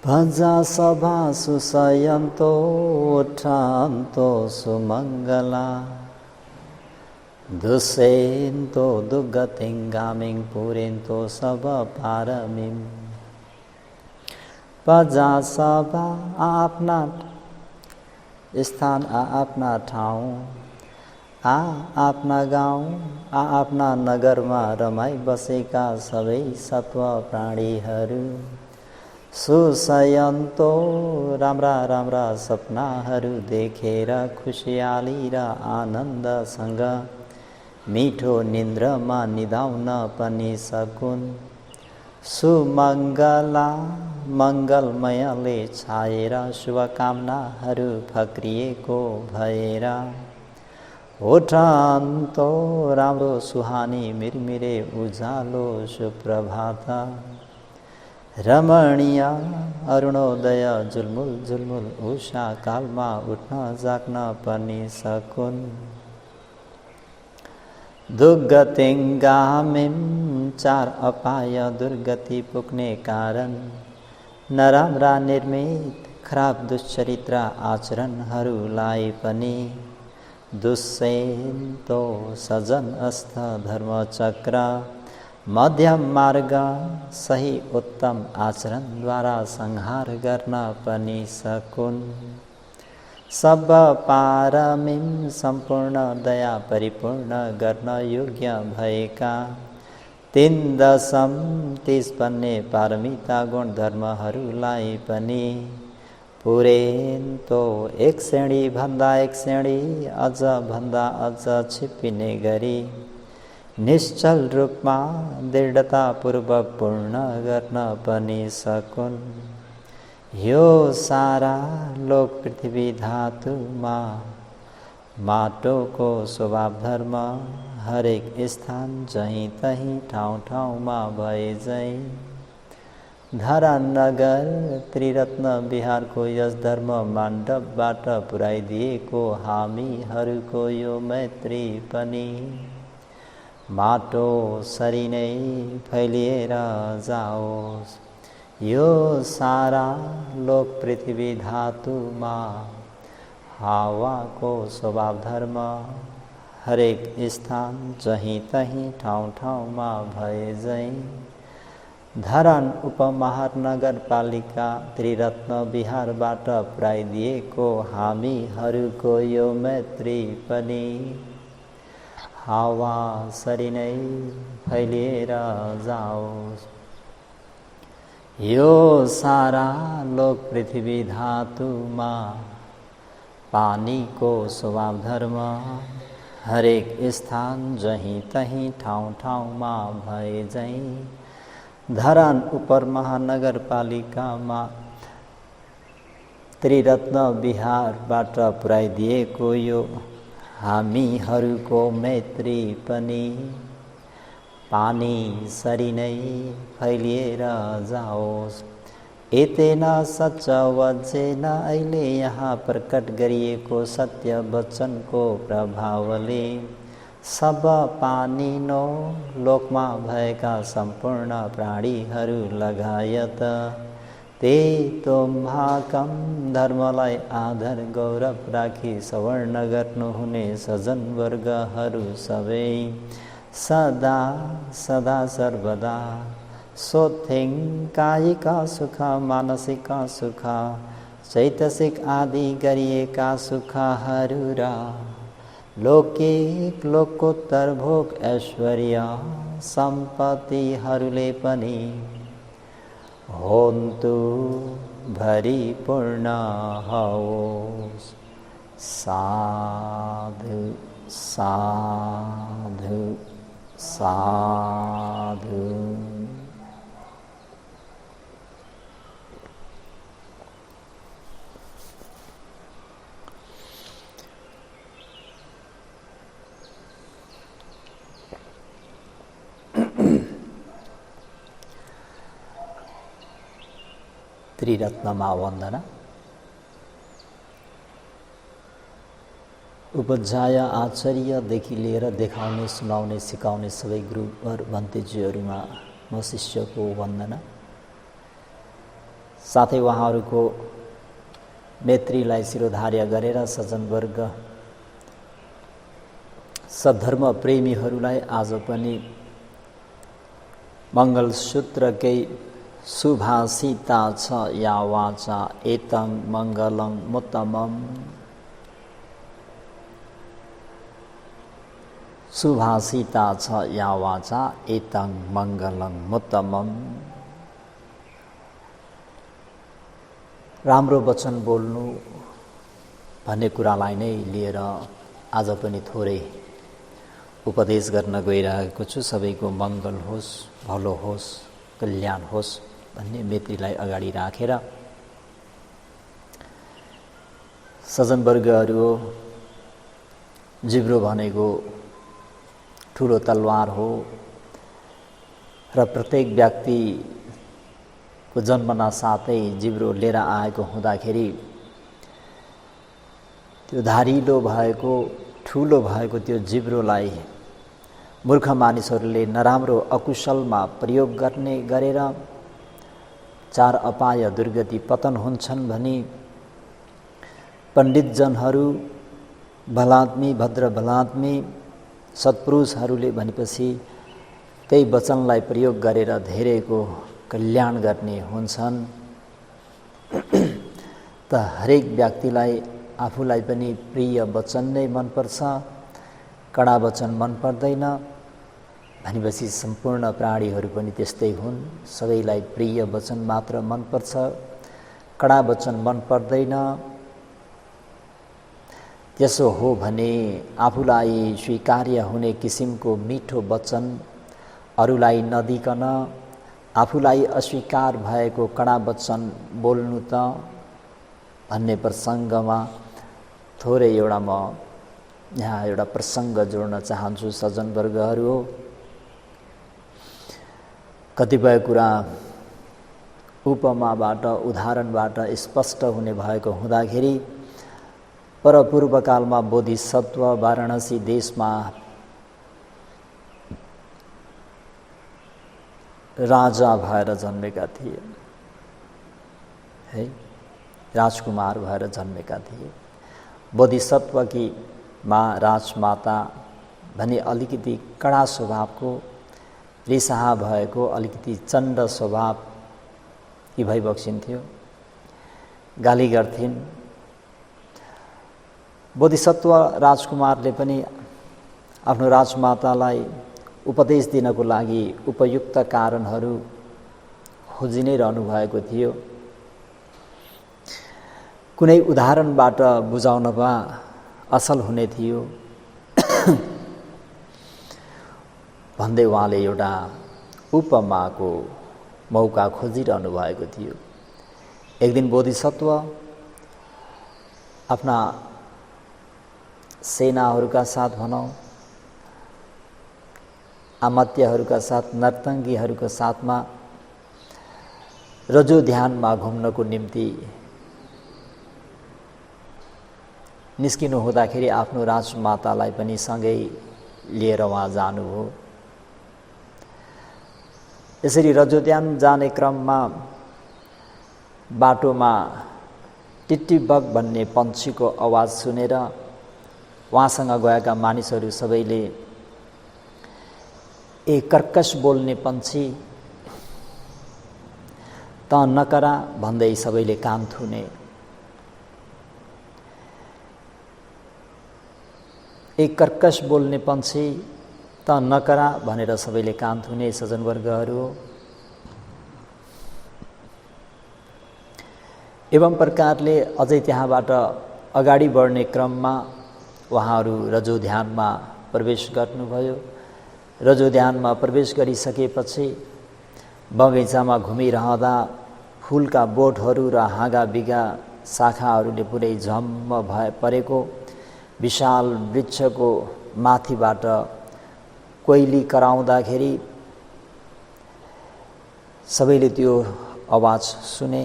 भजा सभा सुशयन्तो उत्थान्तो सुमङ्गला दुष्यन्तो दुर्गतिं गामिं पुरेन्तो सब पारमिं भजा सभा आफ्ना स्थान आफ्ना ठाउँ आफ्ना गाउँ आफ्ना नगरमा रमाई बसेका सबै सत्व प्राणीहरू सुशयन्तो राम्रा राम्रा सपनाहरू देखेर खुसियाली र आनन्दसँग मिठो निन्द्रमा निदाउन पनि सकुन्। सुमङ्गला मङ्गलमयले छाएर शुभकामनाहरू फक्रिएको भएर उठन्तो राम्रो सुहानी मिरमिरे उज्यालो सुप्रभात रमणीय अरुणोदय झुलमुल झुलमुल उषा कालमा उठ्न जाग्न पनि सकुन्। दुर्गतिं गामिं चार अपाय दुर्गति पुग्ने कारण नराम्रा निर्मित खराब दुश्चरित्र आचरणहरूलाई पनि दुष्यन्तो सजन अस्थ धर्मचक्र मध्यम मार्ग सही उत्तम आचरणद्वारा संहार गर्न पनि सकुन्। सब पारमिं सम्पूर्ण दया परिपूर्ण गर्न योग्य भएका 3.30 भन्ने पारमिता गुण धर्महरूलाई पनि पुरेन्तो एक श्रेणी भन्दा एक श्रेणी अझ भन्दा अझ छिप्पिने गरी निश्चल रूपमा दृढतापूर्वक पूर्ण गर्न पनि सकुन्। यो सारा लोक पृथ्वी धातुमा माटोको स्वभाव धर्म हरेक स्थान जहीँ तहीँ ठाउँ ठाउँमा भए झैँ धरान नगर त्रिरत्न बिहारको यस धर्म मण्डपबाट पुर्याइदिएको हामीहरूको यो मैत्री पनि माटो सरी नै फैलिएर जाओस्। यो सारा लोक पृथ्वी धातुमा हावाको स्वभाव धर्म हरेक स्थान जहीँ तहीँ ठाउँ ठाउँमा भए झैँ धरान उपमहानगरपालिका त्रिरत्न बिहारबाट पुर्याइदिएको हामीहरूको यो मैत्री पनि हावा सरी नै फैलिएर जाओस्। यो सारा लोक पृथ्वी धातुमा पानीको स्वभाव धर्म हरेक स्थान जहीँ तहीँ ठाउँ ठाउँमा भए झैँ धरान उपमहानगरपालिकामा त्रिरत्न बिहारबाट पुर्याइदिएको यो हामीहरूको मैत्री पनि पानी सरी नै फैलिएर जाओस्। एतेन सच्च वचेन अहिले यहाँ प्रकट गरिएको सत्य वचनको प्रभावले सब पानीनो लोकमा भएका सम्पूर्ण प्राणीहरू लगायत तेतो महाकम धर्मलाई आदर गौरव राखी सवर्ण गर्नुहुने सजन वर्गहरू सबै सदा सदा सर्वदा सोथिङ कायिक सुख मानसिक सुख चैतसिक आदि गरिएका सुखहरू र लौकिक लोकोत्तर भोग ऐश्वर्य सम्पत्तिहरूले पनि होन्तु भरिपूर्ण होस्। साधु साधु साधु। त्रिरत्नमा वन्दना। उपाध्याय आचार्यदेखि लिएर देखाउने सुनाउने सिकाउने सबै गुरुवर भन्तेज्यूहरूमा म शिष्यको वन्दना। साथै उहाँहरूको नेत्रीलाई शिरोधार्य गरेर सज्जनवर्ग सद्धर्म प्रेमीहरूलाई आज पनि मङ्गलसूत्रकै सुभाषिता छ या वाचा एतं मङ्गलं मुत्तमम्। सुभाषिता छ या वाचा एतं मङ्गलं मुत्तमम्। राम्रो वचन बोल्नु भन्ने कुरालाई नै लिएर आज पनि थोरै उपदेश गर्न गइरहेको छु। सबैको मङ्गल होस्, भलो होस्, कल्याण होस् भन्ने मेत्रीलाई अगाडि राखेर सज्जनवर्गहरू, जिब्रो भनेको ठुलो तलवार हो र प्रत्येक व्यक्तिको जन्मना साथै जिब्रो लिएर आएको हुँदाखेरि त्यो धारिलो भएको ठुलो भएको त्यो जिब्रोलाई मूर्ख मानिसहरूले नराम्रो अकुशलमा प्रयोग गर्ने गरेर चार अपाय दुर्गति पतन हुन्छन् भनी पण्डितजनहरू, भलात्मी भद्र भलात्मी सत्पुरुषहरूले भनेपछि त्यही वचनलाई प्रयोग गरेर धेरैको कल्याण गर्ने हुन्छन्। त हरेक व्यक्तिलाई आफूलाई पनि प्रिय वचन नै मनपर्छ, कडा वचन मन पर्दैन भनेपछि सम्पूर्ण प्राणीहरू पनि त्यस्तै हुन्। सबैलाई प्रिय वचन मात्र मनपर्छ, कडा वचन मन पर्दैन। त्यसो हो भने आफूलाई स्वीकार्य हुने किसिमको मिठो वचन अरूलाई नदिकन आफूलाई अस्वीकार भएको कडा वचन बोल्नु त भन्ने प्रसङ्गमा थोरै एउटा म यहाँ एउटा प्रसङ्ग जोड्न चाहन्छु। सज्जनवर्गहरू हो, कतिपय कुरा उपमाबाट उदाहरणबाट स्पष्ट हुने भएको हुँदाखेरि परपूर्वकालमा बोधिसत्व वाराणसी देशमा राजा भएर जन्मेका थिए है, राजकुमार भएर जन्मेका थिए। बोधिसत्वकी माँ राजमाता भने अलिकति कडा स्वभावको, रिसाहा भएको, अलिकति चण्ड स्वभाव कि भइबक्सिन्थ्यो, गाली गर्थिन्। बोधिसत्व राजकुमारले पनि आफ्नो राजमातालाई उपदेश दिनको लागि उपयुक्त कारणहरू खोजि नै रहनु भएको थियो। कुनै उदाहरणबाट बुझाउन भए असल हुने थियो भन्दै उहाँले एउटा उपमाको मौका खोजिरहनु भएको थियो। एक दिन बोधिसत्व आफ्ना सेनाहरूका साथ भनौँ, अमात्यहरूका साथ, नर्तङ्गीहरूका साथमा रजो ध्यानमा घुम्नको निम्ति निस्किनु हुँदाखेरि आफ्नो राजमातालाई पनि सँगै लिएर उहाँ जानुभयो। यसरी रजोध्यान जाने क्रममा बाटोमा टिट्टिबग भन्ने पन्छीको आवाज सुनेर उहाँसँग गएका मानिसहरू सबैले ए कर्कश बोल्ने पन्छी त नकरा भन्दै सबैले कान थुने। एक कर्कश बोल्ने पन्छी त नकरा भनेर सबैले कान थुने। सज्जनवर्गहरू, एवं प्रकारले अझै त्यहाँबाट अगाडि बढ्ने क्रममा उहाँहरू रजो ध्यानमा प्रवेश गर्नुभयो। रजो ध्यानमा प्रवेश गरिसकेपछि बगैँचामा घुमिरहँदा फुलका बोटहरू र हाँगाबिगा शाखाहरूले पुरै झम्म भए परेको विशाल वृक्षको माथिबाट कोइली कराउँदाखेरि सबैले त्यो आवाज सुने।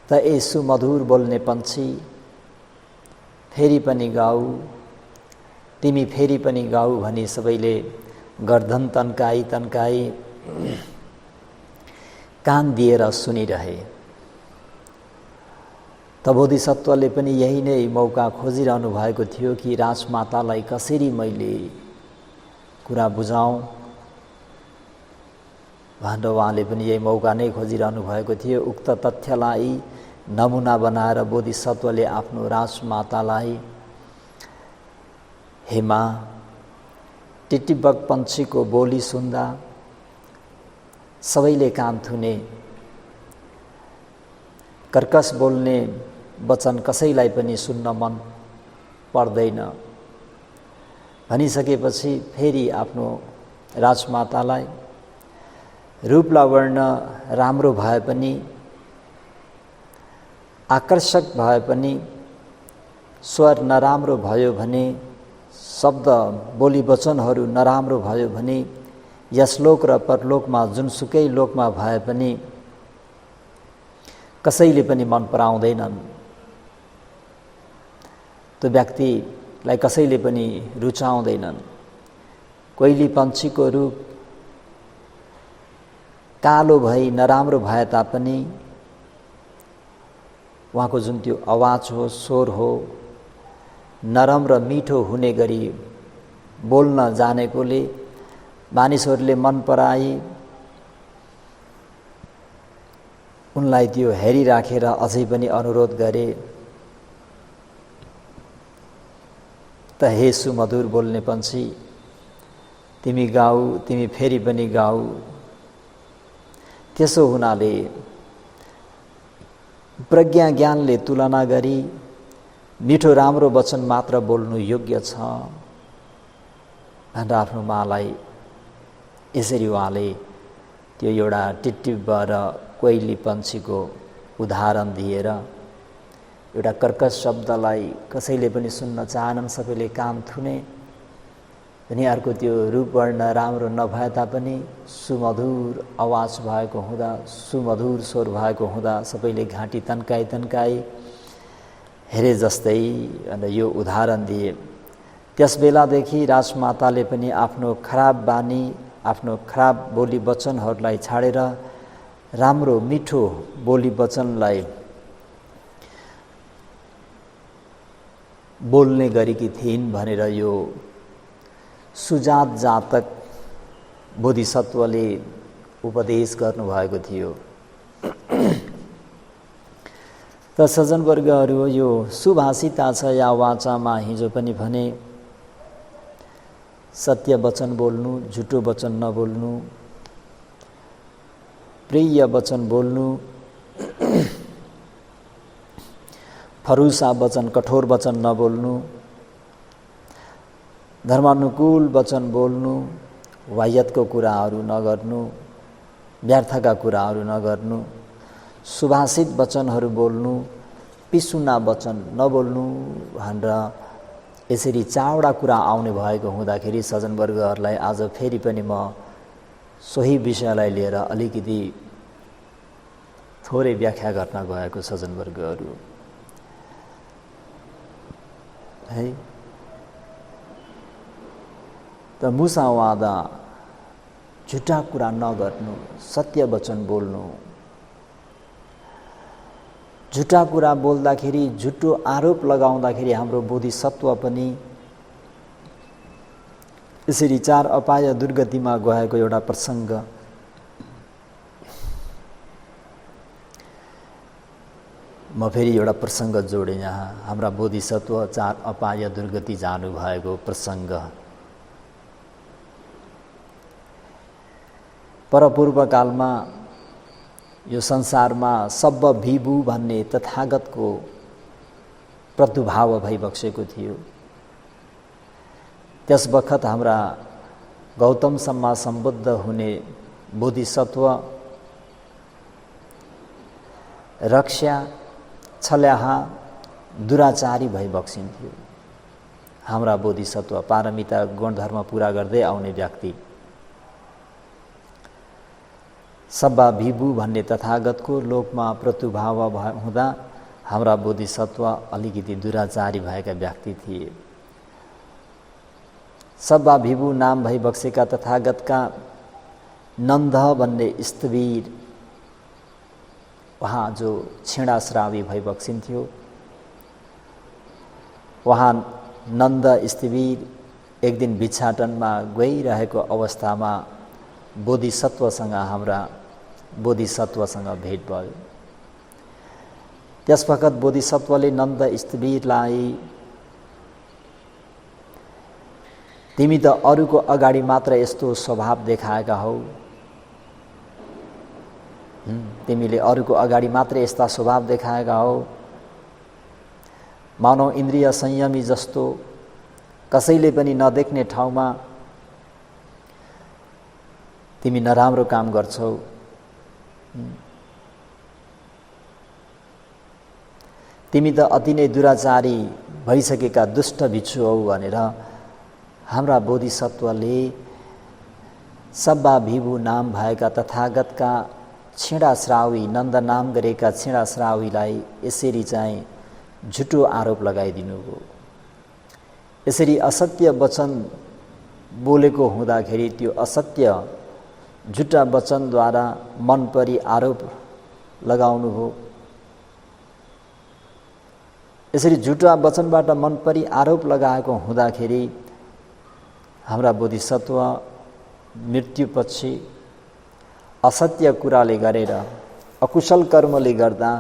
त यसो मधुर बोल्ने पन्छी फेरि पनि गाऊ, तिमी फेरि पनि गाऊ भनी सबैले गर्दन तन्काई तन्काई कान दिएर सुनिरहे। त बोधिसत्वले पनि यही नै मौका खोजिरहनु भएको थियो कि राजमातालाई कसरी मैले कुरा बुझाउँ भनेर उहाँले पनि यही मौका नै खोजिरहनु भएको थियो। उक्त तथ्यलाई नमुना बनाएर बोधिसत्वले आफ्नो राजमातालाई हे माँ, टिटिबग पन्छीको बोली सुन्दा सबैले कान थुने, कर्कश बोल्ने वचन कसैलाई पनि सुन्न मन पर्दैन भनिसकेपछि फेरि आफ्नो राजमातालाई रूप लावण्य राम्रो भए पनि, आकर्षक भए पनि, स्वर नराम्रो भयो भने, शब्द बोली वचनहरू नराम्रो भयो भने, यस लोक र परलोकमा जुनसुकै लोकमा भए पनि कसैले पनि मन पराउँदैनन्। त्यो व्यक्तिलाई कसैले पनि रुचाउँदैनन्। कोइली पन्छीको रूप कालो भई नराम्रो भए तापनि उहाँको जुन त्यो आवाज हो, स्वर हो, नरम र मिठो हुने गरी बोल्न जानेकोले मानिसहरूले मन पराई उनलाई त्यो हेरिराखेर अझै पनि अनुरोध गरे, त हे सुमधुर बोल्ने पन्छी, तिमी गाऊ, तिमी फेरि पनि गाऊ। त्यसो हुनाले प्रज्ञा ज्ञानले तुलना गरी मिठो राम्रो वचन मात्र बोल्नु योग्य छ भनेर आफ्नो मालाई यसरी उहाँले त्यो एउटा टिटिब र कोइली पन्छीको उदाहरण दिएर एउटा कर्कश शब्दलाई कसैले पनि सुन्न चाहनन्, सबैले कान थुने अनि अर्को त्यो रूपवर्ण राम्रो नभए तापनि सुमधुर आवाज भएको हुँदा, सुमधुर स्वर भएको हुँदा सबैले घाँटी तन्काई तन्काई हेरे जस्तै अनि यो उदाहरण दिए। त्यस बेलादेखि राजमाताले पनि आफ्नो खराब बानी, आफ्नो खराब बोली वचनहरूलाई छाडेर राम्रो मिठो बोली वचनलाई बोल्ने गरेकी थिइन् भनेर यो सुजात जातक बोधिसत्वले उपदेश गर्नुभएको थियो। त सज्जनवर्गहरू, यो सुभाषिता छ या वाचामा हिजो पनि भने सत्य वचन बोल्नु, झुटो वचन नबोल्नु, प्रिय वचन बोल्नु, फरुसा वचन, कठोर वचन नबोल्नु, धर्मानुकूल वचन बोल्नु, वायतको कुराहरू नगर्नु, व्यर्थका कुराहरू नगर्नु, सुभाषित वचनहरू बोल्नु, पिसुना वचन नबोल्नु भनेर यसरी चारवटा कुरा आउने भएको हुँदाखेरि सज्जनवर्गहरूलाई आज फेरि पनि म सोही विषयलाई लिएर अलिकति थोरै व्याख्या गर्न गएको सज्जनवर्गहरू है। त मुसावादा, झुटा कुरा नगर्नु, सत्य वचन बोल्नु। झुटा कुरा बोल्दाखेरि, झुटो आरोप लगाउँदाखेरि हाम्रो बोधिसत्व पनि यसरी चार अपाय दुर्गतिमा गएको एउटा प्रसङ्ग म फेरि एउटा प्रसङ्ग जोडेँ यहाँ। हाम्रा बोधिसत्व चार अपाय दुर्गति जानु भएको प्रसङ्ग। परपूर्व कालमा यो संसारमा सब्ब भिबु भन्ने तथागतको प्रादुर्भाव भइबक्सेको थियो। त्यस बखत हाम्रा गौतमसम्म सम्बद्ध हुने बोधिसत्व रक्षा, छल्याहा, दुराचारी भइबक्सिन्थ्यो। हाम्रा बोधिसत्व पारमिता गुणधर्म पुरा गर्दै आउने व्यक्ति सब्बा भिबु भन्ने तथागतको लोकमा प्रतुभाव हुँदा हाम्रा बोधिसत्व अलिकति दुराचारी भएका व्यक्ति थिए। सब्बा भिबु नाम भई बक्सेका तथागतका नन्द भन्ने स्थवीर उहाँ जो क्षीणाश्रावी भई बक्सिन्थ्यो, उहाँ नन्द स्थिवीर एक दिन भिक्षाटनमा गइरहेको अवस्थामा हाम्रा बोधिसत्वसँग भेट भयो। त्यसवखत बोधिसत्वले नन्द स्थिवीरलाई तिमी त अरूको अगाडि मात्र यस्तो स्वभाव देखाएका हौ, तिमीले अरूको अगाडि मात्र यस्ता स्वभाव देखाएका हौ, मानव इन्द्रिय संयमी जस्तो कसैले पनि नदेख्ने ठाउँमा तिमी नराम्रो काम गर्छौ। तिमी त अति नै दुराचारी भइसकेका दुष्ट भिक्षु हौ भनेर हाम्रा बोधिसत्वले सब्बा भिभु नाम भएका तथागतका क्षीणाश्रावी नन्द नाम गरेका क्षीणाश्रावीलाई यसरी चाहिँ झुटो आरोप लगाइदिनु हो। यसरी असत्य वचन बोलेको हुँदाखेरि त्यो असत्य झुटा वचनद्वारा मन परी आरोप लगाउनु हो। यसरी झुटा वचनबाट मन परी आरोप लगाएको हुँदाखेरि हाम्रा बोधिसत्व मृत्युपछि असत्य कुराले गरेर अकुशल कर्मले गर्दा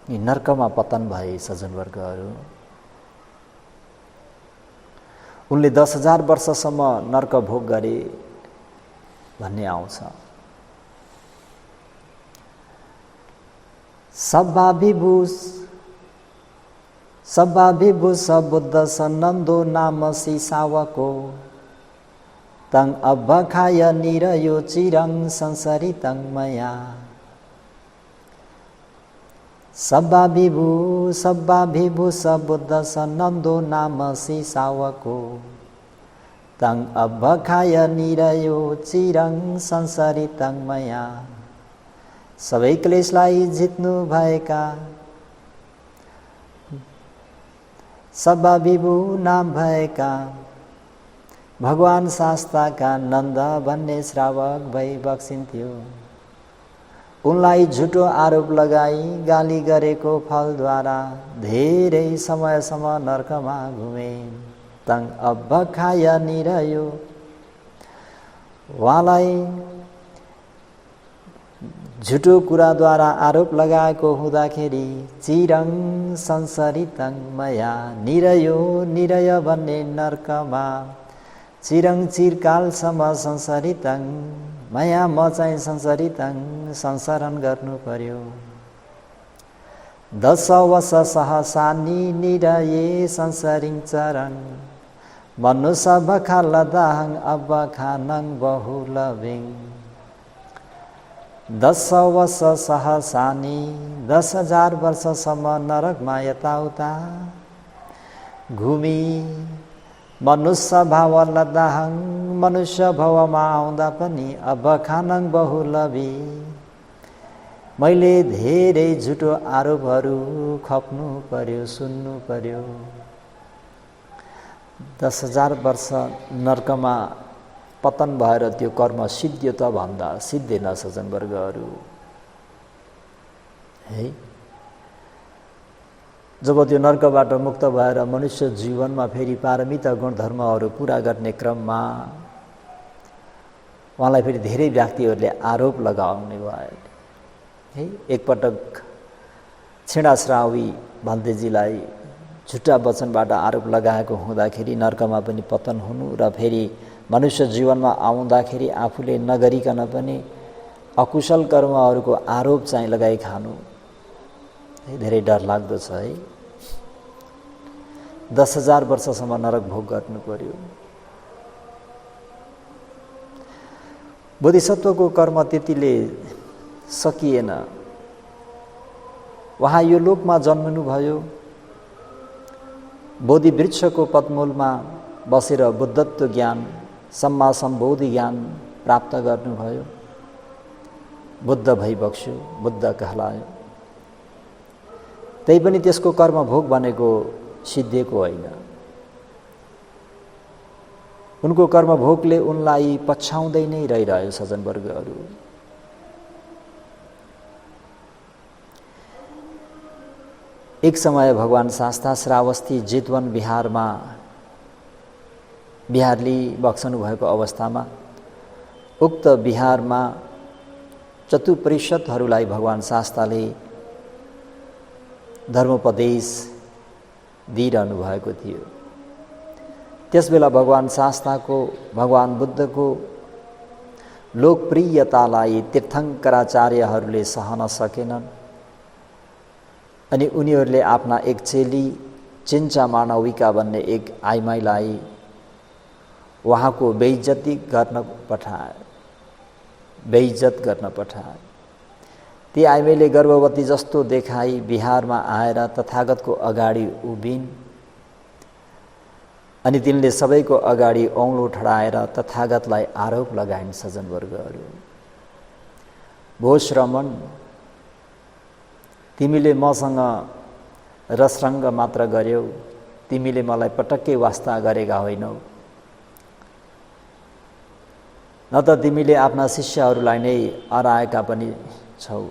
नर्कमा पतन भए। सज्जनवर्गहरू, उनले 10,000 वर्षसम्म नर्क भोग गरे भन्ने आउँछ। सब्बा विभु बुद्ध सनन्दो नाम सिसावको तं अभखाय निरयो चिरं संसरितं मया। सब्बा विभु बुद्ध सनन्दो नाम सिसावको तं अभखाय निरयो चिरं संसरितं मया। सबै क्लेशलाई जित्नु भएका सब्बा विभु नाम भएका भगवान शास्ताका नन्द भन्ने श्रावक भई बक्सिन्थ्यो। उनलाई झुटो आरोप लगाई गाली गरेको फलद्वारा धेरै समयसम्म नर्कमा घुमे। तं अभखाय निरयो, उहाँलाई झुटो कुराद्वारा आरोप लगाएको हुँदाखेरि चिरं संसरितं मया। निरय भन्ने नर्कमा चिरं चिरकालसम्म संसरितं मया, म चाहिँ संसरितं संसरण गर्नु पर्यो। 10 वर्ष सहसानी निरये संसरिञ्चरन् मनुष्य बखालदाहं अबखानं बहुलभिं। 10 वर्ष सहसानी 10,000 वर्षसम्म नरकमा यताउता घुमी मनुष्य भाव लदाहं, मनुष्य भावमा आउँदा पनि अबखानं बहुलभी, मैले धेरै झुटो आरोपहरू खप्नु पर्यो, सुन्नु पर्यो। 10,000 वर्ष नर्कमा पतन भएर त्यो कर्म सिद्धियो त भन्दा सिद्धेन। सज्जनवर्गहरू है, जब त्यो नर्कबाट मुक्त भएर मनुष्य जीवनमा फेरि पारमिता गुणधर्महरू पुरा गर्ने क्रममा उहाँलाई फेरि धेरै व्यक्तिहरूले आरोप लगाउने भयो है। एकपटक क्षीणाश्रावी भल्तेजीलाई झुटा वचनबाट आरोप लगाएको हुँदाखेरि नर्कमा पनि पतन हुनु र फेरि मनुष्य जीवनमा आउँदाखेरि आफूले नगरिकन पनि अकुशल कर्महरूको आरोप चाहिँ लगाइ खानु धेरै डर लाग्दो छ है। 10,000 वर्षसम्म नरक भोग गर्नु पर्यो। बोधिसत्वको कर्म त्यतिले सकिएन। उहाँ यो लोकमा जन्मनु भयो, बोधि वृक्षको पदमूलमा बसेर बुद्धत्व ज्ञान, सम्मा सम्बोधि ज्ञान प्राप्त गर्नुभयो। बुद्ध भई बक्स्यो, बुद्ध कहलायो। त्यही पनि त्यसको कर्म भोग भनेको सिद्धिएको होइन। उनको कर्म भोगले उनलाई पछ्याउँदै नै रहिरह्यो। सज्जनवर्गहरू, एक समय भगवान शास्ता श्रावस्ती जितवन बिहारली बक्सनु भएको अवस्थामा उक्त बिहारमा चतुपरिषदहरूलाई भगवान शास्ताले धर्मोपदेश दिइरहनु भएको थियो। त्यसबेला भगवान शास्ताको भगवान बुद्धको लोकप्रियतालाई तीर्थङ्कराचार्यहरूले सहन सकेनन् अनि उनीहरूले आफ्ना एक चेली चिन्चा मानविका भन्ने एक आइमाईलाई उहाँको बेइज्जत गर्न पठाए। ती आइमाईले गर्भवती जस्तो देखाई बिहारमा आएर तथागतको अगाडि उभिन् अनि तिनले सबैको अगाडि औँलो ठडाएर तथागतलाई आरोप लगाइन्। सज्जनवर्गहरू, भो श्रमण, तिमीले मसँग रसरङ्ग मात्र गर्यौ, तिमीले मलाई पटक्कै वास्ता गरेका होइनौ, न त तिमीले आफ्ना शिष्यहरूलाई नै हराएका पनि छौ।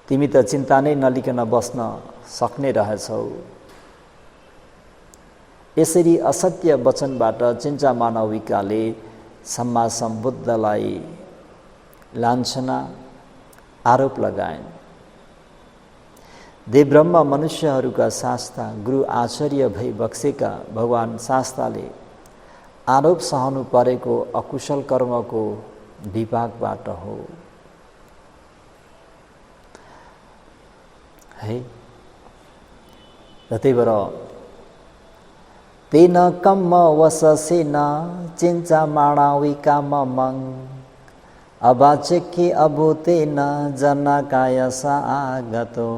तिमी त चिन्ता नै नलिकन बस्न सक्ने रहेछौ। यसरी असत्य वचनबाट चिन्चा मानविकाले सम्मा सम्बुद्धलाई लान्छना आरोप लगाइन्। देवब्रह्म मनुष्यहरूका शास्ता गुरु आचार्य भई बक्सेका भगवान शास्ताले आरोप सहनु परेको अकुशल कर्मको विपाकबाट हो। है र त्यही भएर तेन कम्म वससेन चिन्चा माणविका ममं अबाचेकी अभूतेन जनकाय स आगतो।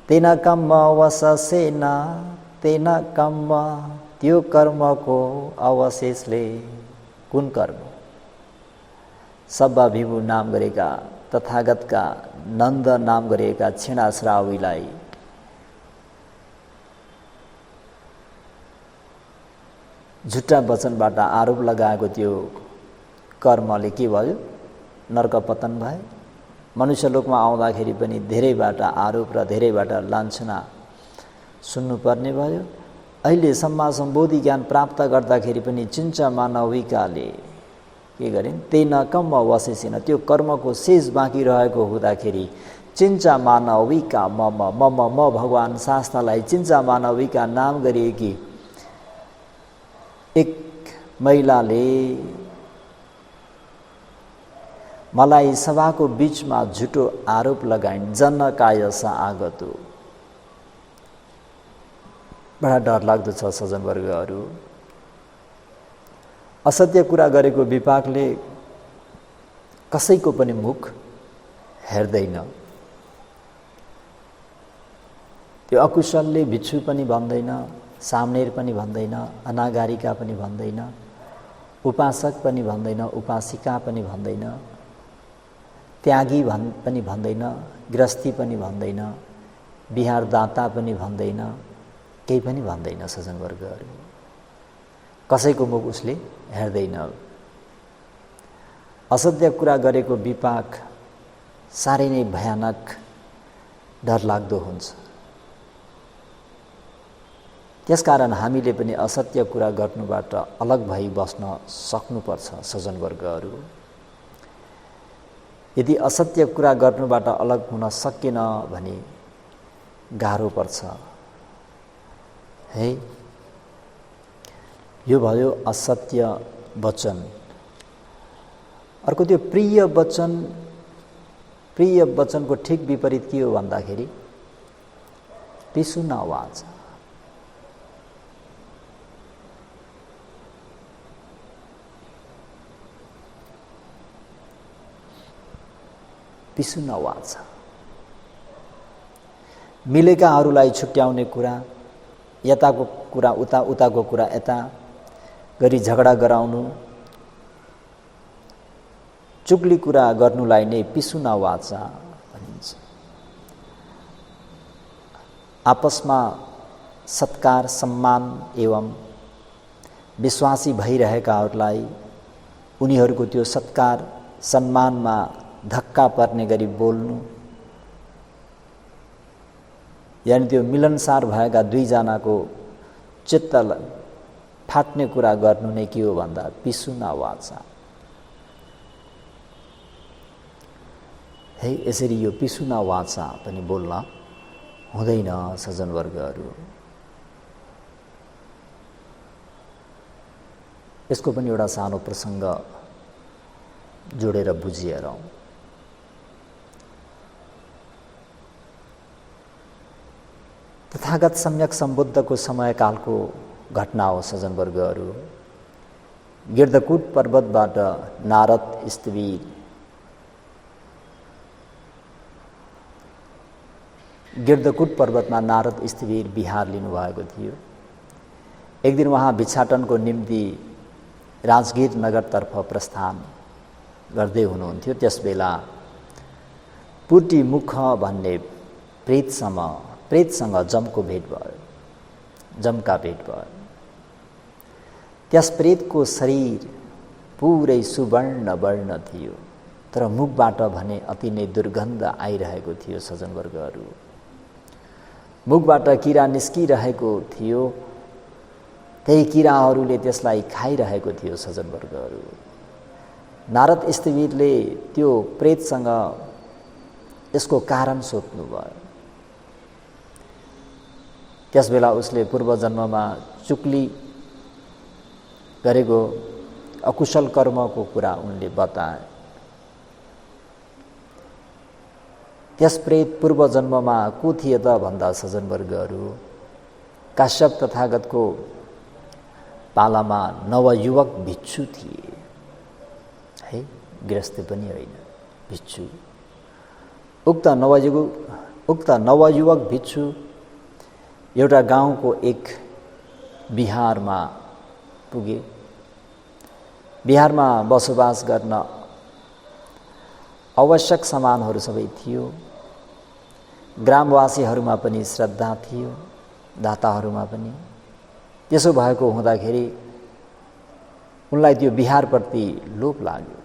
तेन कम्म वससेन, तेन कम्म त्यो कर्मको अवशेषले, कुन कर्म? सब्बा विभु नाम गरेका तथागतका नन्द नाम गरेका छेना श्रावीलाई झुट्टा वचनबाट आरोप लगाएको त्यो कर्मले के भयो? नरक पतन भए। मनुष्यलोकमा आउँदाखेरि पनि धेरैबाट आरोप र धेरैबाट लान्छना सुन्नुपर्ने भयो। अहिले सम्मा सम्बोधि ज्ञान प्राप्त गर्दाखेरि पनि चिन्चा मानविकाले के गरिन्? तेन कम्म वसेसिन, त्यो कर्मको शेष बाँकी रहेको हुँदाखेरि चिन्चा मानविका म भगवान शास्तालाई चिन्चा मानविका नाम गरिएकी एक महिलाले मलाई सभाको बीचमा झुटो आरोप लगाइन्। जनकाय स आगतो। बडा डरलाग्दो छ सज्जनवर्गहरू। असत्य कुरा गरेको विपाकले कसैको पनि मुख हेर्दैन। त्यो अकुशलले भिक्षु पनि भन्दैन, सामनेर पनि भन्दैन, अनागारिका पनि भन्दैन, उपासक पनि भन्दैन, उपासिका पनि भन्दैन, त्यागी पनि भन्दैन, गृहस्थी पनि भन्दैन, बिहार दाता पनि भन्दैन, केही पनि भन्दैन। सज्जनवर्गहरू, कसैको मुख उसले हेर्दैन। असत्य कुरा गरेको विपाक साह्रै नै भयानक डरलाग्दो हुन्छ। त्यसकारण हामीले पनि असत्य कुरा गर्नुबाट अलग भई बस्न सक्नुपर्छ। सज्जनवर्गहरू, यदि असत्य कुरा गर्नुबाट अलग हुन सकेन भने गाह्रो पर्छ। है, यो भयो असत्य वचन। अर्को त्यो प्रिय वचनको ठिक विपरीत के हो भन्दाखेरि पिसुन वाचा। पिसुन वाचा, मिलेकाहरूलाई छुट्याउने कुरा, यताको कुरा उता, उताको कुरा यता गरी झगडा गराउनु, चुगली कुरा गर्नुलाई नै पिसुन वाचा भनिन्छ। आपसमा सत्कार सम्मान एवं विश्वासी भइरहेकाहरूलाई उनीहरूको त्यो सत्कार सम्मानमा धक्का पर्ने गरी बोल्नु, यानि त्यो मिलनसार भएका दुईजनाको चित्त फाट्ने कुरा गर्नु नै के हो भन्दा पिसुना वाचा। है, यसरी यो पिसुना वाचा पनि बोल्न हुँदैन सज्जनवर्गहरू। यसको पनि एउटा सानो प्रसङ्ग जोडेर बुझिहेरौँ। तथागत सम्यक सम्बुद्धको समयकालको घटना हो सज्जनवर्गहरू। गिर्धकूट पर्वतबाट नारद स्थविर गिर्धकूट पर्वतमा नारद स्थविर विहार लिनुभएको थियो। एक दिन उहाँ भिक्षाटनको निम्ति राजगीर नगरतर्फ प्रस्थान गर्दै हुनुहुन्थ्यो। त्यसबेला पुटी मुख भन्ने प्रेतसँग जमको भेट भयो, जमका भेट भयो। त्यस प्रेतको शरीर पुरै सुवर्ण वर्ण थियो, तर मुखबाट भने अति नै दुर्गन्ध आइरहेको थियो सज्जनवर्गहरू। मुखबाट किरा निस्किरहेको थियो, त्यही किराहरूले त्यसलाई खाइरहेको थियो सज्जनवर्गहरू। नारद स्थविरले त्यो प्रेतसँग यसको कारण सोध्नुभयो। त्यसबेला उसले पूर्वजन्ममा चुक्ली गरेको अकुशल कर्मको कुरा उनले बताए। त्यस प्रेत पूर्वजन्ममा को थिए त भन्दा सज्जनवर्गहरू काश्यप तथागतको पालामा नवयुवक भिक्षु थिए। है, गृहस्थ पनि होइन, भिक्षु। उक्त नवयुवक भिक्षु एउटा गाउँको एक बिहारमा पुगे। बिहारमा बसोबास गर्न आवश्यक सामानहरू सबै थियो। ग्रामवासीहरूमा पनि श्रद्धा थियो, दाताहरूमा पनि। त्यसो भएको हुँदाखेरि उनलाई त्यो बिहारप्रति लोभ लाग्यो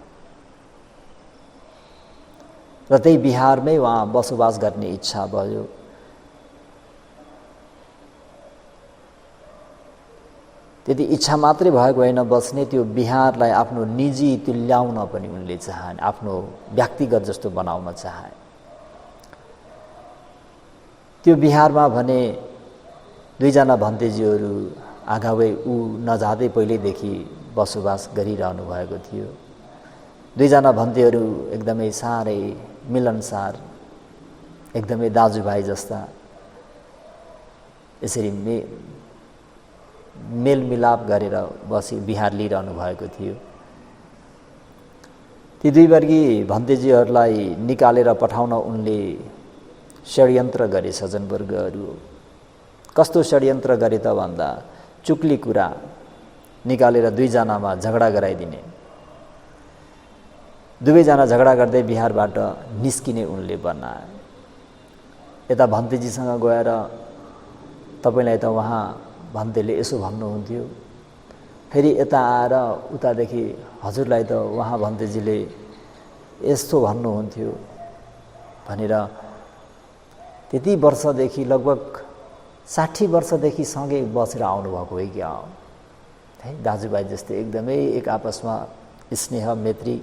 र त्यही बिहारमै उहाँ बसोबास गर्ने इच्छा भयो। त्यति इच्छा मात्रै भएको होइन, बस्ने त्यो बिहारलाई आफ्नो निजी तुल्याउन पनि उनले चाहे, आफ्नो व्यक्तिगत जस्तो बनाउन चाहे। त्यो बिहारमा भने दुईजना भन्तेजीहरू आगावै ऊ नजाँदै पहिल्यैदेखि बसोबास गरिरहनु भएको थियो। दुईजना भन्तेहरू एकदमै साह्रै मिलनसार, एकदमै दाजुभाइ जस्ता यसरी मेलमिलाप गरेर बिहार लिइरहनु भएको थियो। ती दुई वर्गी भन्तेजीहरूलाई निकालेर पठाउन उनले षड्यन्त्र गरे सज्जनवर्गहरू। कस्तो षड्यन्त्र गरे त भन्दा चुक्ली कुरा निकालेर दुईजनामा झगडा गराइदिने। दुवैजना झगडा गर्दै बिहारबाट निस्किने उनले बनाए। यता भन्तेजीसँग गएर तपाईँलाई त उहाँ भन्तेले यसो भन्नुहुन्थ्यो, फेरि यता आएर उतादेखि हजुरलाई त उहाँ भन्तेजीले यस्तो भन्नुहुन्थ्यो भनेर त्यति वर्षदेखि लगभग 60 वर्षदेखि सँगै बसेर आउनुभएको हो क्या है। दाजुभाइ जस्तै एकदमै एक आपसमा स्नेह मैत्री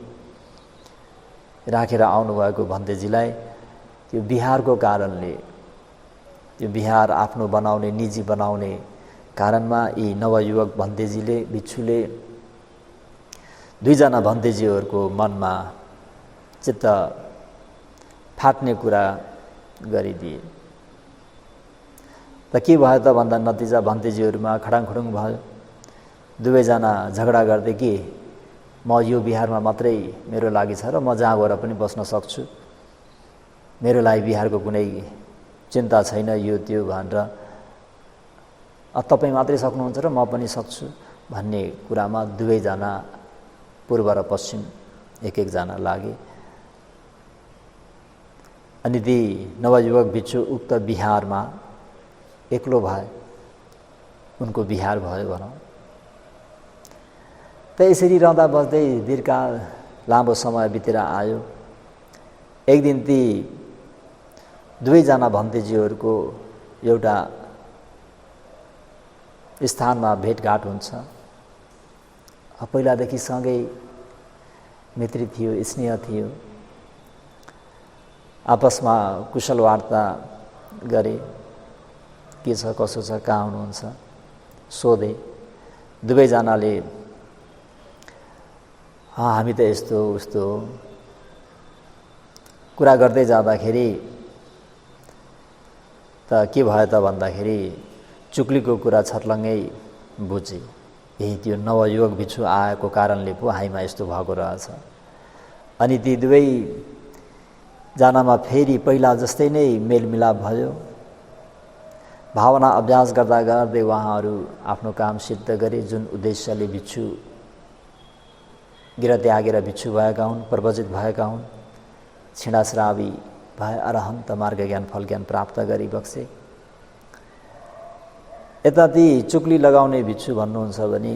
राखेर आउनुभएको भन्तेजीलाई त्यो बिहारको कारणले, त्यो बिहार आफ्नो बनाउने, निजी बनाउने कारणमा यी नवयुवक भन्तेजीले, भिक्षुले दुईजना भन्तेजीहरूको मनमा चित्त फाट्ने कुरा गरिदिए। त के भयो त भन्दा नतिजा भन्तेजीहरूमा खडाङखुडुङ भयो। दुवैजना झगडा गर्दै कि म यो बिहारमा मात्रै मेरो लागि छ र म जहाँ गएर पनि बस्न सक्छु, मेरो लागि बिहारको कुनै चिन्ता छैन, यो त्यो भनेर तपाईँ मात्रै सक्नुहुन्छ र म पनि सक्छु भन्ने कुरामा दुवैजना पूर्व र पश्चिम एक एकजना लागे। अनि ती नवयुवक भिक्षु उक्त बिहारमा एक्लो भए, उनको बिहार भयो भनौँ। त यसरी रहँदा बस्दै दीर्घकाल लामो समय बितेर आयो। एक दिन ती दुवैजना भन्तेजीहरूको एउटा स्थानमा भेटघाट हुन्छ। पहिलादेखि सँगै मैत्री थियो, स्नेह थियो। आपसमा कुशल वार्ता गरे, के छ कसो छ, कहाँ हुनुहुन्छ सोधे। दुवैजनाले हामी त यस्तो उस्तो हो कुरा गर्दै जाँदाखेरि त के भयो त भन्दाखेरि चुक्लीको कुरा छर्लङ्गै बुझे। यही त्यो नवयुवक बिछु आएको कारणले पो हामीमा यस्तो भएको रहेछ। अनि ती दुवै जनामा फेरि पहिला जस्तै नै मेलमिलाप भयो। भावना अभ्यास गर्दा गर्दै उहाँहरू आफ्नो काम सिद्ध गरे। जुन उद्देश्यले बिच्छु गिर त्यागेर बिच्छु भएका हुन्, प्रवजित भएका हुन्, छिडाश्रावी भए अरहन्त मार्ग ज्ञान फल ज्ञान प्राप्त गरी बक्से। यता ती चुक्ली लगाउने बिच्छु भन्नुहुन्छ भने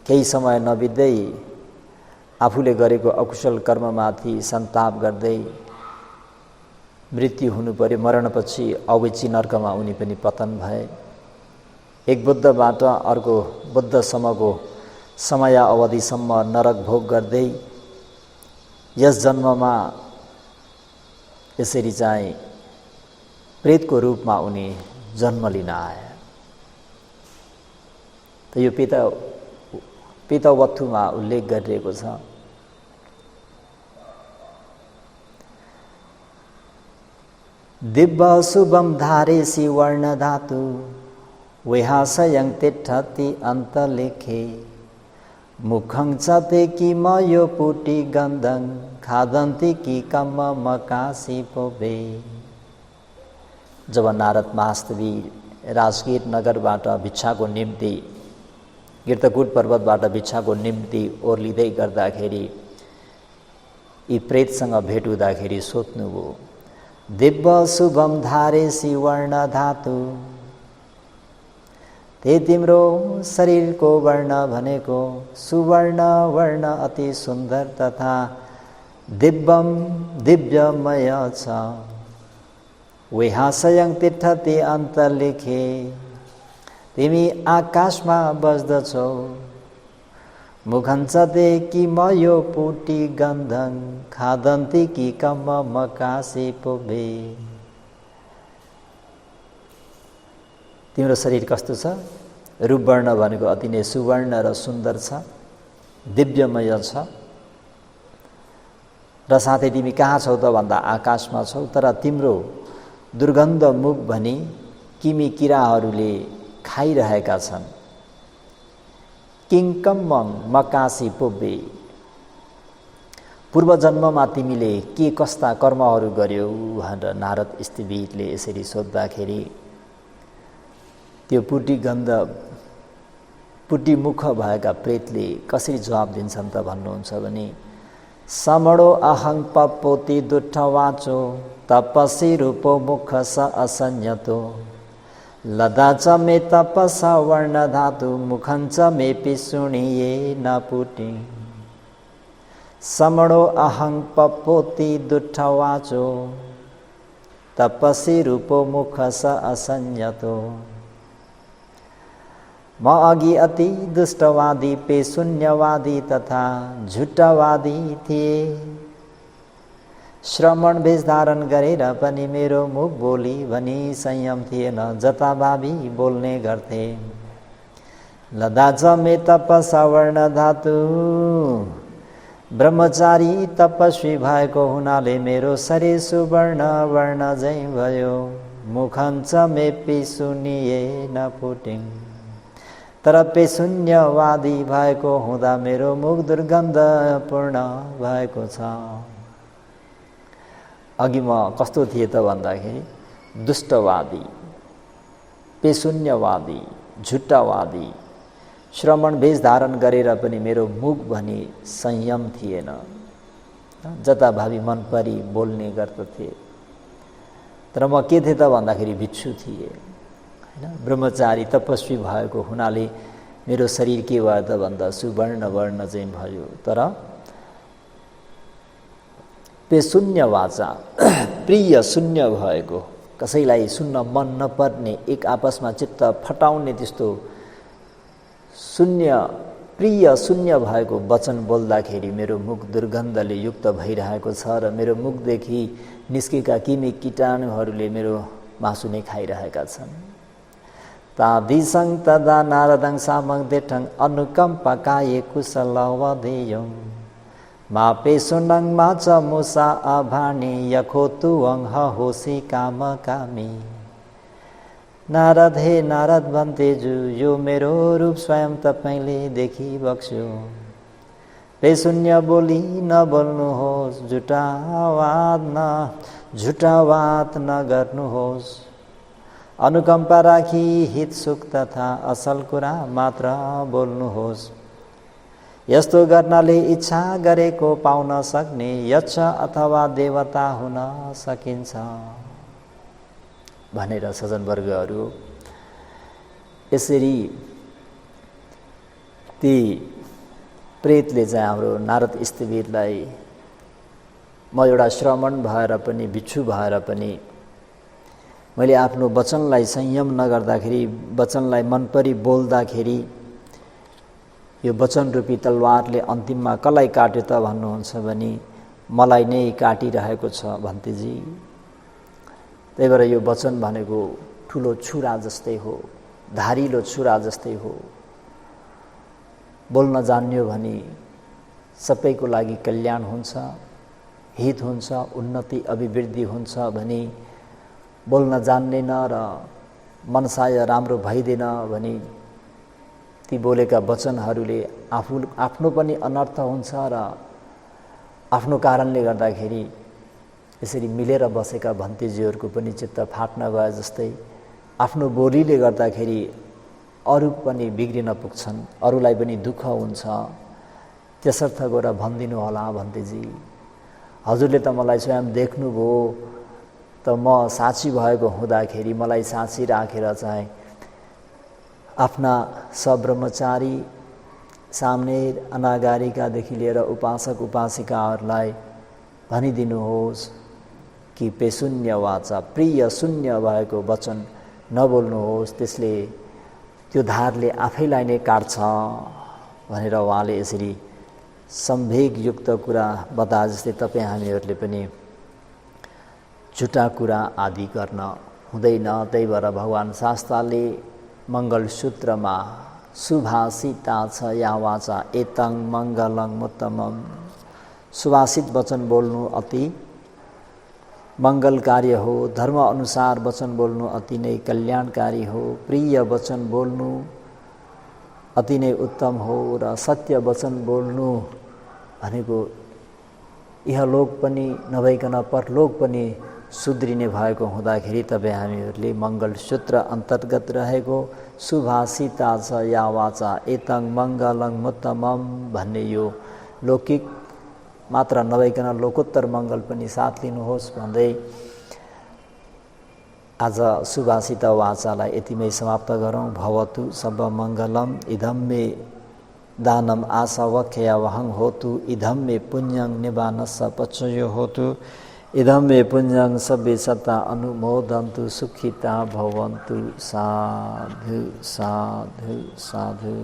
केही समय नबित्दै आफूले गरेको अकुशल कर्ममाथि सन्ताप गर्दै मृत्यु हुनु पर्यो। मरणपछि अवैची नर्कमा उनी पनि पतन भए। एक बुद्धबाट अर्को बुद्धसम्मको समय अवधिसम्म नरक भोग गर्दै यस जन्ममा यसरी चाहिँ प्रेतको रूपमा उनी जन्म लिन आए। त यो पेतवत्थुमा उल्लेख गरिएको छ। दिव्य शुभम धारेसी वर्ण धातु वेहासयं तिष्ठति अन्तलेखे मुखं च ते किमयो पुटी गन्धं खादन्ति कि कम मकासी पोबे। जब नारद महास्तवी राजगीर नगरबाट भिक्षाको निम्ति कीर्तकुट पर्वतबाट भिक्षाको निम्ति ओर्लिँदै गर्दाखेरि यी प्रेतसँग भेट हुँदाखेरि सोध्नुभयो, दिव्य शुभम धारेसी वर्ण धातु, ते तिम्रो शरीरको वर्ण भनेको सुवर्ण वर्ण अति सुन्दर तथा दिव्यम दिव्यमय छ। वेहासयं तिष्ठति अन्तर्लेखे, तिमी आकाशमा बस्दछौ। मुखं च ते किमयो पुटी गन्धं खादन्ति कि कम मकासी पोबे। तिम्रो शरीर कस्तो छ? रूपवर्ण भनेको अति नै सुवर्ण र सुन्दर छ, दिव्यमय छ। र साथै तिमी कहाँ छौ त भन्दा आकाशमा छौ। तर तिम्रो दुर्गन्ध मुख भनी किमी किराहरूले खाइरहेका छन्। किङ्कम्मं मकासी पोबे, पूर्व जन्ममा तिमीले के कस्ता कर्महरू गर्यौ भनेर नारद स्थिवीरले यसरी सोद्धाखेरि त्यो पुटी मुख भएका प्रेतले कसरी जवाब दिन्छन् त भन्नुहुन्छ भने समणो अहं पपोति दुष्ट वाचो तपसी रूपो मुख स असंयतो लदा च मे तपसा वर्ण धातु मुखं च मे पिशुणिये न पुटी। समणो अहं पपोति दुष्ट वाचो तपसी रूपो मुख स असंयतो। म अघि अति दुष्टवादी पेशून्यवादी तथा झुटवादी थिए। श्रमण भेष धारण गरेर पनि मेरो मुख बोली भनी संयम थिएन, जताभावी बोल्ने गर्थे। लदा च मे तपसा वर्ण धातु, ब्रह्मचारी तपस्वी भएको हुनाले मेरो शरीर सुवर्ण वर्ण झैं भयो। मुखं च मे पिशुनिए न पुटिङ, तर पेशून्यवादी भएको हुँदा मेरो मुख दुर्गन्धपूर्ण भएको छ। अघि म कस्तो थिए त भन्दाखेरि दुष्टवादी, पेशून्यवादी, झुट्टावादी, श्रमण भेष धारण गरेर पनि मेरो मुख भनी संयम थिएन, जताभावी मन परी बोल्ने गर्दथे। तर म के थिएँ त भन्दाखेरि भिक्षु थिएँ, हैन, ब्रह्मचारी तपस्वी भएको हुनाले मेरो शरीर के भयो त भन्दा सुवर्ण वर्ण चाहिँ भयो। तर पेशून्य वाचा, प्रिय शून्य भएको कसैलाई सुन्न मन नपर्ने, एक आपसमा चित्त फटाउने त्यस्तो शून्य, प्रिय शून्य भएको वचन बोल्दाखेरि मेरो मुख दुर्गन्धले युक्त भइरहेको छ र मेरो मुखदेखि निस्केका किमी कीटाणुहरूले मेरो मासु नै खाइरहेका छन्। तादिसं तदा नारदं सामं देठं अनुकम्पा काये कुशलवदेयं मापे सुनंग माच मुसा अभाणी यखोतु अंग होसी काम कामी। नारद हे नारद भन्तेजु, यो मेरो रूप स्वयं तपाईले देखि बक्स्यो। बेशून्य बोली नबोल्नुहोस्, झुटा वात नगर्नुहोस्। अनुकम्पा राखी हित सुख तथा असल कुरा मात्र बोल्नुहोस्। यस्तो गर्नाले इच्छा गरेको पाउन सक्ने यक्ष अथवा देवता हुन सकिन्छ भनेर सज्जनवर्गहरू यसरी ती प्रेतले चाहिँ हाम्रो नारद स्थिवीरलाई म एउटा श्रमण भएर पनि, भिक्षु भएर पनि मैले आफ्नो वचनलाई संयम नगर्दाखेरि, वचनलाई मनपरी बोल्दाखेरि यो वचन रूपी तलवारले अन्तिममा कसलाई काट्यो त भन्नुहुन्छ भने मलाई नै काटिरहेको छ भन्तेजी। त्यही भएर यो वचन भनेको ठुलो छुरा जस्तै हो, धारिलो छुरा जस्तै हो। बोल्न जान्यो भने सबैको लागि कल्याण हुन्छ, हित हुन्छ, उन्नति अभिवृद्धि हुन्छ भने बोल्न जान्दैन र मनसाय राम्रो भइदिएन भने ती बोलेका वचनहरूले आफ्नो पनि अनर्थ हुन्छ र आफ्नो कारणले गर्दाखेरि यसरी मिलेर बसेका भन्तेजीहरूको पनि चित्त फाट्न गए जस्तै आफ्नो बोलीले गर्दाखेरि अरू पनि बिग्रिन पुग्छन्, अरूलाई पनि दुःख हुन्छ। त्यसर्थ गएर भनिदिनु होला भन्तेजी, हजुरले त मलाई स्वयं देख्नुभयो, त म साक्षी भएको हुँदाखेरि मलाई साक्षी राखेर चाहिँ आफ्ना सब्रह्मचारी सामने अनागारिकादेखि लिएर उपासक उपासिकाहरूलाई भनिदिनुहोस् कि पेशून्य वाचा, प्रिय शून्य भएको वचन नबोल्नुहोस्, त्यसले त्यो धारले आफैलाई नै काट्छ भनेर उहाँले यसरी सम्वेगयुक्त कुरा बताए जस्तै तपाईँ हामीहरूले पनि झुटा कुरा आदि गर्न हुँदैन। त्यही भएर भगवान् शास्त्रले मङ्गलसूत्रमा सुभाषिता छ या वाचा एतं मङ्गलं उत्तमम्, सुभाषित वचन बोल्नु अति मङ्गलकारी हो, धर्म अनुसार वचन बोल्नु अति नै कल्याणकारी हो, प्रिय वचन बोल्नु अति नै उत्तम हो र सत्य वचन बोल्नु भनेको इहलोक पनि नभइकन परलोक पनि सुध्रिने भएको हुँदाखेरि तपाईँ हामीहरूले मङ्गलसूत्र अन्तर्गत रहेको सुभाषिता छ या वाचा एतं मङ्गलं उत्तमम् भन्ने यो लौकिक मात्र नभइकन लोकोत्तर मङ्गल पनि साथ लिनुहोस् भन्दै आज सुभाषिता वाचालाई यतिमै समाप्त गरौँ। भवतु सब मङ्गलम् इदं मे दानम् आशवख्या वहं होतु, इदं मे पुण्यं निबानस्स पचयो होतु, इदं मे पुण्यं सब्बे सत्ता अनुमोदन्तु, सुखिता भवन्तु। साधु साधु साधु।